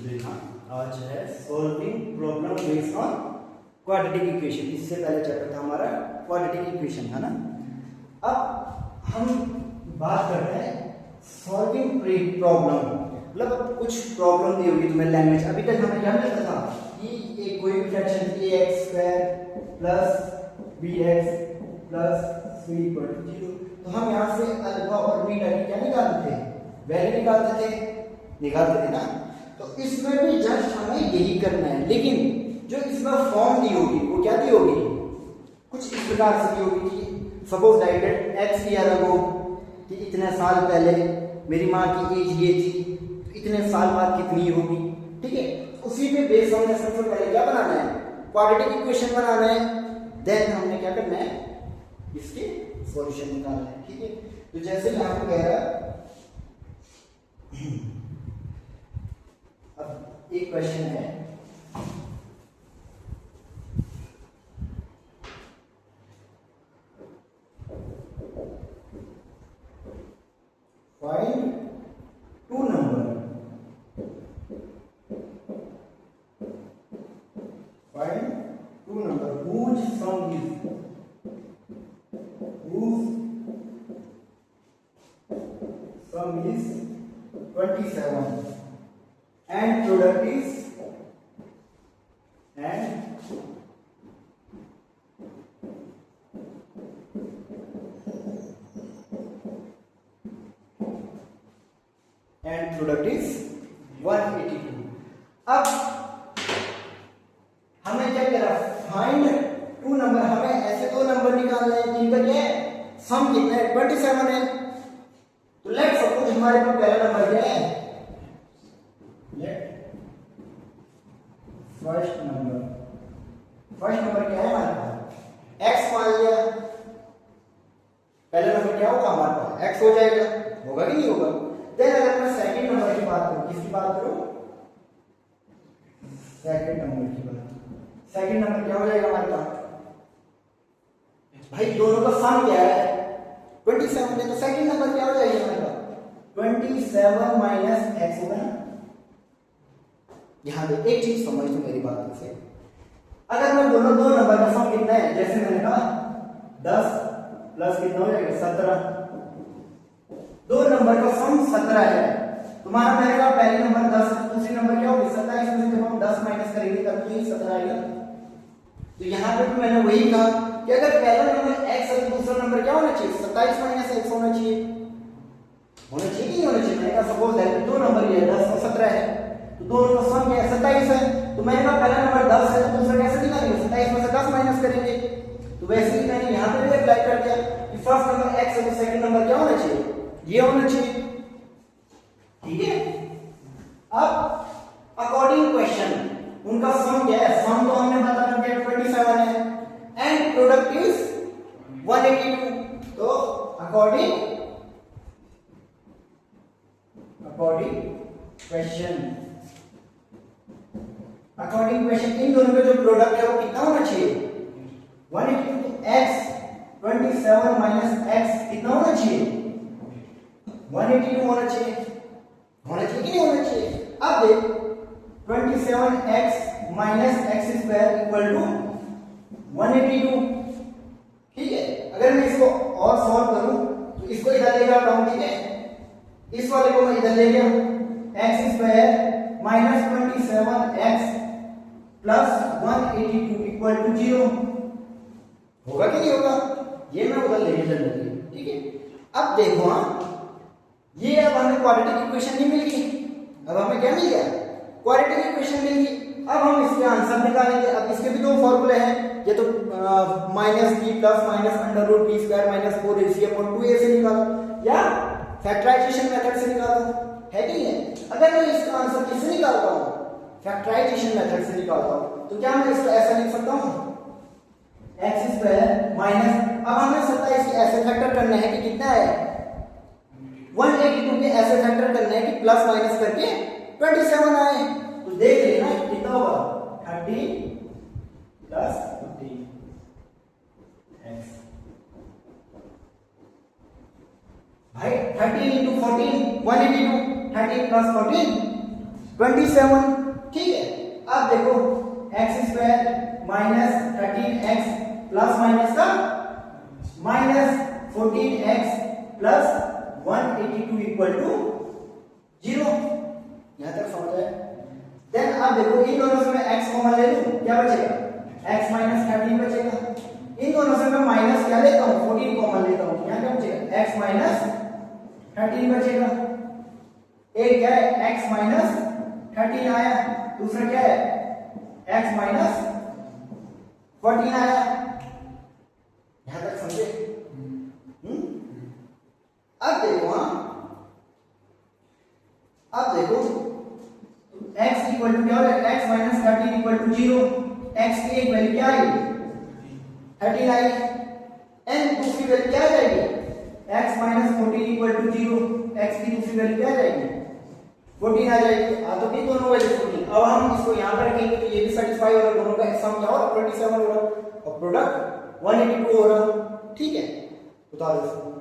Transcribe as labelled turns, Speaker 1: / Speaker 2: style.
Speaker 1: आज है solving problem based on quadratic equation. इससे पहले चैप्टर था हमारा क्वाड्रेटिक इक्वेशन था ना। अब हम बात करते हैं सॉल्विंग प्रॉब्लम, मतलब कुछ प्रॉब्लम दी होगी तुम्हें लैंग्वेज। अभी तक हमें क्या मिलता था कि एक कोई भी fraction ax² plus bx plus c = 0, तो हम यहाँ से अल्फा और बीटा की क्या निकालते थे, वैल्यू निकालते थे ना। तो इसमें भी जस्ट हमें यही करना है, लेकिन जो इसमें फॉर्म दी होगी वो क्या दी होगी, कुछ इस प्रकार से दी होगी कि suppose that x year ago, कि इतने साल पहले मेरी माँ की एज ये थी, तो इतने साल बाद कितनी होगी, ठीक है। उसी पे बेस हमने सबसे पहले क्या बनाना है, क्वाड्रेटिक इक्वेशन बनाना है। देन हमने क्या करना है, इसके सॉल्यूशन निकालना है, ठीक है। तो जैसे मैं आपको कह रहा, अब एक क्वेश्चन है, find two number whose sum is 27 and product is and product is 182। अब हमें क्या कह रहा, फाइंड टू नंबर, हमें ऐसे दो नंबर निकालना है जिनका क्या है, सम कितना है, 27 है। तो लेट सपोज हमारे पास पहला नंबर क्या है, लेट फर्स्ट नंबर क्या है हमारे पास, x मान लिया। पहला नंबर क्या होगा हमारे पास, x हो जाएगा, होगा कि नहीं होगा। देन अगर मैं सेकंड नंबर की बात करूं, किसकी बात करूं, सेकंड नंबर क्या हो जाएगा हमारे पास, भाई दोनों का सम क्या है 27 है, तो सेकंड नंबर क्या हो जाएगा हमारे पास, 27 माइनस एक्स होगा ना। यहां पे एक चीज समझ लो मेरी बात से, अगर मैं बोलूं दो नंबर का सम कितना है, जैसे मैंने कहा 10 प्लस कितना हो जाएगा 17, दो नंबर का सम 17 है। तुम्हारा मैंने कहा पहले नंबर 10, दूसरी नंबर क्या होगी 27, में से जब हम 10 माइनस करेंगे तब तो ये 17 आएगा। तो यहाँ पे भी मैंने वही कहा कि अगर पहला नंबर x है तो दूसरा नंबर क्या होना चाहिए, 27 माइनस x होना चाहिए कि नहीं होना चाहिए। मैंने कहा सपोज दैट दो नंबर ये 10 और 17 है, तो दोनों का सम क्या है 27 है। तो मैंने कहा पहला नंबर 10 है तो दूसरा कैसे निकालेंगे, 27 में से 10 माइनस करेंगे। तो वैसे ही मैंने यहाँ पे भी अप्लाई कर दिया कि फर्स्ट नंबर x है तो सेकंड नंबर क्या होना चाहिए, ये होना चाहिए, ठीक है। अब अकॉर्डिंग क्वेश्चन उनका सम क्या है, सम तो हमने बता दिया 27 है एंड प्रोडक्ट इज 182। तो अकॉर्डिंग क्वेश्चन इन दोनों का जो प्रोडक्ट है वो कितना होना चाहिए 182। तो x 27 माइनस x कितना होना चाहिए 182 होना चाहिए कि नहीं होना चाहिए। अब देख 27x minus x square equal to 182, ठीक है। अगर मैं इसको और सॉल्व करूं तो इसको इधर ले जाता हूं, ठीक है, इस वाले को मैं इधर ले गया, x square minus 27x plus 182 equal to 0 होगा कि नहीं होगा, ये मैं उधर ले चल रही, ठीक है। अब देखो, हाँ ये अब हमें क्वाड्रेटिक इक्वेशन नहीं मिल गई, अब हमें क्या मिल गया, क्वाड्रेटिक इक्वेशन मिल गई। अब हम इसके आंसर निकालेंगे। अब इसके भी दो फॉर्मूले हैं, ये तो minus b plus minus under root b square minus 4ac/2a से निकालो या फैक्टराइजेशन मेथड से निकालो, है कि नहीं है। अगर मैं इसका आंसर किससे निकालता हूँ, फैक्टराइजेशन मेथड से निकालता हूँ, तो क्या मैं इसको ऐसा लिख सकता हूँ x स्क्वायर माइनस, अब हमें 27 के ऐसे फैक्टर करना है कि कितना है 182 के ऐसे फैक्टर करना है कि प्लस माइनस करके 27 आए। तो देख लेना कितना होगा 30 प्लस 15 x, भाई 30 into 14 182, 30 plus 14 27, ठीक है। अब देखो x square minus 13x plus minus का minus 14x plus 182 equal to 0। यहां तक समझ आया? देन अब देखो इन दोनों से मैं x कॉमन ले लूं, क्या बचेगा? x माइनस 13 बचेगा। इन दोनों से मैं माइनस क्या लेता हूं? 14 कॉमन लेता हूं, यहां क्या बचेगा? x माइनस 13 बचेगा। एक क्या है? x माइनस 13 आया, दूसरा क्या है? x माइनस 14 आया। यहां तक समझे? अब देखो, अब देखो x इक्वल टू क्या हो रहा है? x minus 13 equal to 0। x की एक वैल्यू क्या आई? 13 आई। n दूसरी वैल्यू क्या आ जाएगी? x minus 14 equal to 0। x की दूसरी वैल्यू क्या आ जाएगी? 14 आ जाएगी। तो भी दोनों वैल्यू 14। अब हम इसको यहां पर रखेंगे तो ये भी सेटिस्फाई होगा, दोनों का सम क्या होगा? 27 होगा और प्रोडक्ट 182 होगा। ठीक है, उतारो इसको।